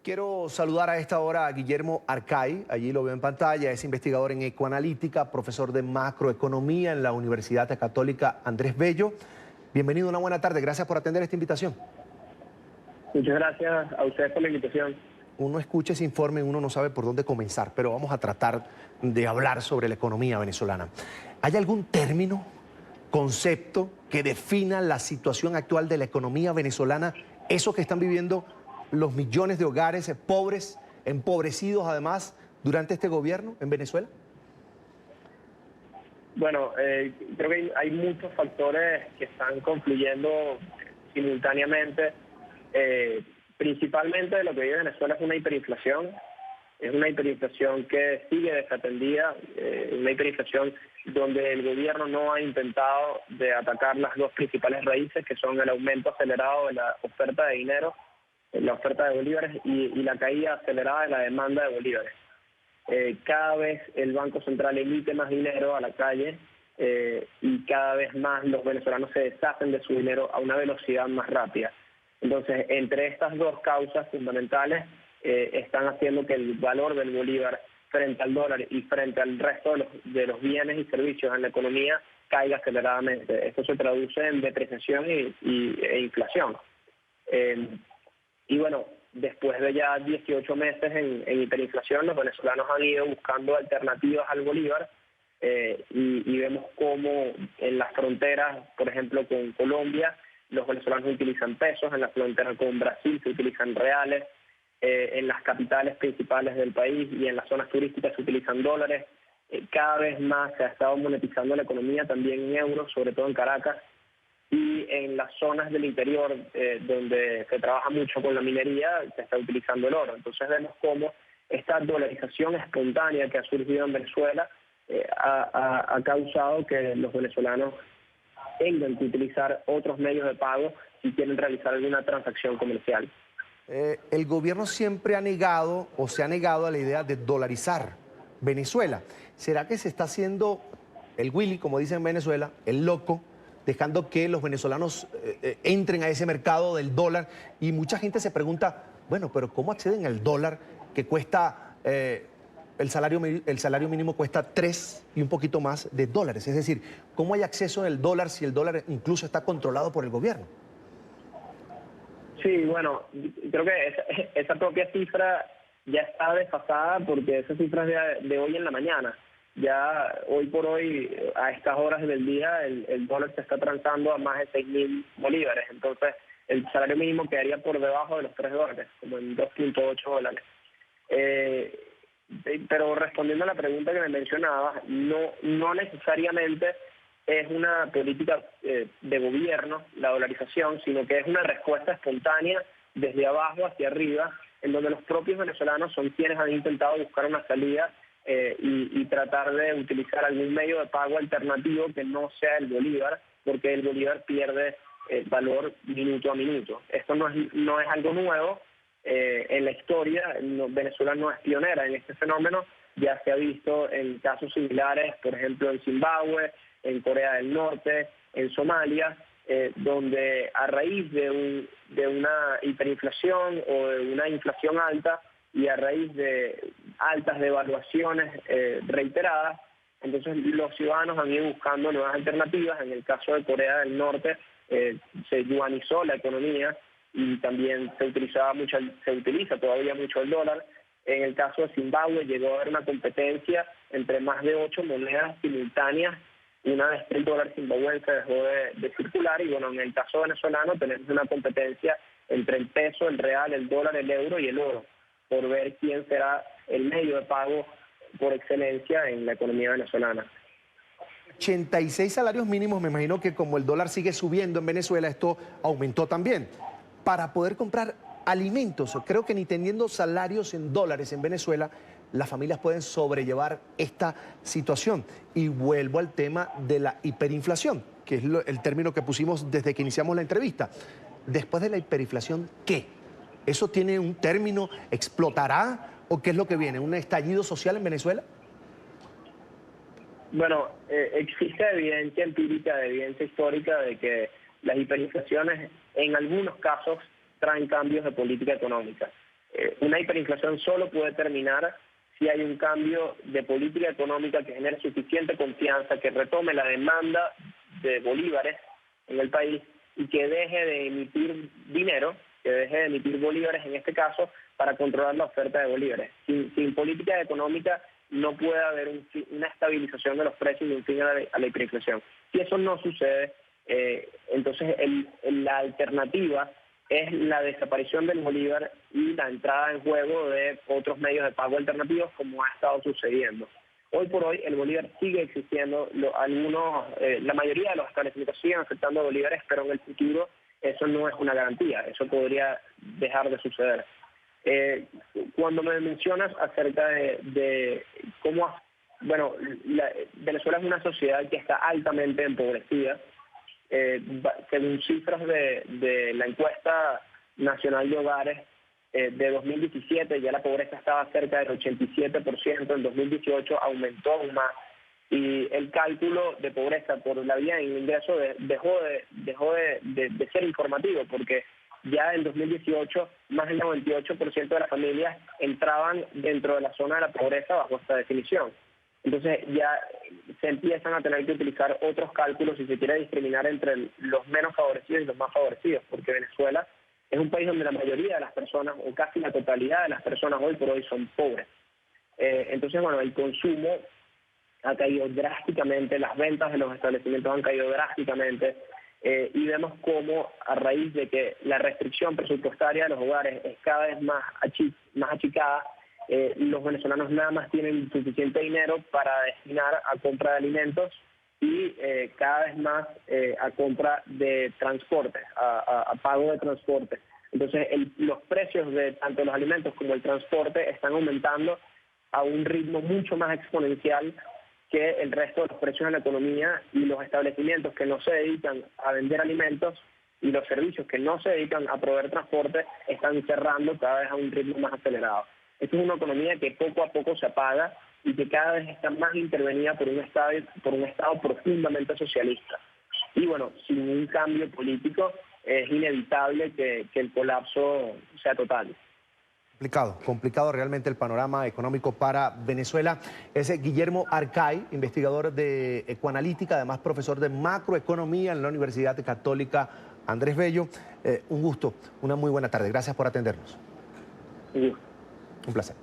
Quiero saludar a esta hora a Guillermo Arcay, allí lo veo en pantalla, es investigador en ecoanalítica, profesor de macroeconomía en la Universidad Católica Andrés Bello. Bienvenido, una buena tarde, gracias por atender esta invitación. Muchas gracias a ustedes por la invitación. Uno escucha ese informe y uno no sabe por dónde comenzar, pero vamos a tratar de hablar sobre la economía venezolana. ¿Hay algún término, concepto que defina la situación actual de la economía venezolana, eso que están viviendo los millones de hogares pobres, empobrecidos además, durante este gobierno en Venezuela? Bueno, creo que hay muchos factores que están confluyendo simultáneamente. Principalmente lo que vive Venezuela es una hiperinflación. Es una hiperinflación que sigue desatendida, una hiperinflación donde el gobierno no ha intentado de atacar las dos principales raíces, que son el aumento acelerado de la oferta de dinero, la oferta de bolívares y la caída acelerada de la demanda de bolívares. Cada vez el Banco Central emite más dinero a la calle y cada vez más los venezolanos se deshacen de su dinero a una velocidad más rápida. Entonces, entre estas dos causas fundamentales están haciendo que el valor del bolívar frente al dólar y frente al resto de los bienes y servicios en la economía caiga aceleradamente. Esto se traduce en depreciación e inflación. Y bueno, después de ya 18 meses en hiperinflación, los venezolanos han ido buscando alternativas al bolívar y vemos cómo en las fronteras, por ejemplo con Colombia, los venezolanos utilizan pesos, en la frontera con Brasil se utilizan reales, en las capitales principales del país y en las zonas turísticas se utilizan dólares. Cada vez más se ha estado monetizando la economía también en euros, sobre todo en Caracas. Y en las zonas del interior donde se trabaja mucho con la minería, se está utilizando el oro. Entonces vemos cómo esta dolarización espontánea que ha surgido en Venezuela ha causado que los venezolanos tengan que utilizar otros medios de pago si quieren realizar alguna transacción comercial. El gobierno siempre ha negado o se ha negado a la idea de dolarizar Venezuela. ¿Será que se está haciendo el Willy, como dicen en Venezuela, el loco, dejando que los venezolanos entren a ese mercado del dólar? Y mucha gente se pregunta, bueno, pero ¿cómo acceden al dólar que cuesta, el salario mínimo cuesta 3 y un poquito más de dólares? Es decir, ¿cómo hay acceso al dólar si el dólar incluso está controlado por el gobierno? Sí, bueno, creo que esa propia cifra ya está desfasada porque esa cifra es de hoy en la mañana. Ya hoy por hoy, a estas horas del día, el dólar se está transando a más de 6.000 bolívares. Entonces, el salario mínimo quedaría por debajo de los $3, como en 2.8 dólares. Pero respondiendo a la pregunta que me mencionabas, no necesariamente es una política de gobierno, la dolarización, sino que es una respuesta espontánea desde abajo hacia arriba, en donde los propios venezolanos son quienes han intentado buscar una salida y tratar de utilizar algún medio de pago alternativo que no sea el bolívar, porque el bolívar pierde valor minuto a minuto. Esto no es algo nuevo en la historia. Venezuela no es pionera en este fenómeno, ya se ha visto en casos similares, por ejemplo en Zimbabue, en Corea del Norte, en Somalia, donde a raíz de una hiperinflación o de una inflación alta y a raíz de altas devaluaciones reiteradas, entonces los ciudadanos han ido buscando nuevas alternativas. En el caso de Corea del Norte se yuanizó la economía y también se utiliza todavía mucho el dólar. En el caso de Zimbabue llegó a haber una competencia entre más de 8 monedas simultáneas una vez que el dólar zimbabuense dejó de circular. Y bueno, en el caso venezolano tenemos una competencia entre el peso, el real, el dólar, el euro y el oro, por ver quién será el medio de pago por excelencia en la economía venezolana. 86 salarios mínimos, me imagino que como el dólar sigue subiendo en Venezuela, esto aumentó también. Para poder comprar alimentos, creo que ni teniendo salarios en dólares en Venezuela, las familias pueden sobrellevar esta situación. Y vuelvo al tema de la hiperinflación, que es el término que pusimos desde que iniciamos la entrevista. Después de la hiperinflación, ¿qué? ¿Eso tiene un término? ¿Explotará? ¿O qué es lo que viene? ¿Un estallido social en Venezuela? Bueno, existe evidencia empírica, evidencia histórica de que las hiperinflaciones en algunos casos traen cambios de política económica. Una hiperinflación solo puede terminar si hay un cambio de política económica que genere suficiente confianza, que retome la demanda de bolívares en el país y que deje de emitir dinero, que deje de emitir bolívares en este caso, para controlar la oferta de bolívares. Sin política económica no puede haber una estabilización de los precios y un fin a la hiperinflación. Si eso no sucede, entonces la alternativa es la desaparición del bolívar y la entrada en juego de otros medios de pago alternativos, como ha estado sucediendo. Hoy por hoy el bolívar sigue existiendo, la mayoría de los establecimientos siguen aceptando bolívares, pero en el futuro eso no es una garantía, eso podría dejar de suceder. Cuando me mencionas acerca de cómo, bueno, Venezuela es una sociedad que está altamente empobrecida. Según cifras de la encuesta nacional de hogares de 2017, ya la pobreza estaba cerca del 87%, en 2018 aumentó aún más, y el cálculo de pobreza por la vía de ingreso dejó de ser informativo, porque ya en 2018 más del 98% de las familias entraban dentro de la zona de la pobreza bajo esta definición. Entonces ya se empiezan a tener que utilizar otros cálculos si se quiere discriminar entre los menos favorecidos y los más favorecidos, porque Venezuela es un país donde la mayoría de las personas, o casi la totalidad de las personas hoy por hoy, son pobres. Entonces, bueno, el consumo ha caído drásticamente, las ventas de los establecimientos han caído drásticamente, y vemos cómo a raíz de que la restricción presupuestaria de los hogares es cada vez más achicada, los venezolanos nada más tienen suficiente dinero para destinar a compra de alimentos y cada vez más a compra de transporte, a pago de transporte. Entonces los precios de tanto los alimentos como el transporte están aumentando a un ritmo mucho más exponencial que el resto de los precios en la economía, y los establecimientos que no se dedican a vender alimentos y los servicios que no se dedican a proveer transporte están cerrando cada vez a un ritmo más acelerado. Esta es una economía que poco a poco se apaga y que cada vez está más intervenida por un Estado profundamente socialista. Y bueno, sin un cambio político es inevitable que el colapso sea total. Complicado realmente el panorama económico para Venezuela. Es Guillermo Arcay, investigador de Ecoanalítica, además profesor de macroeconomía en la Universidad Católica Andrés Bello. Un gusto, una muy buena tarde. Gracias por atendernos. Sí. Un placer.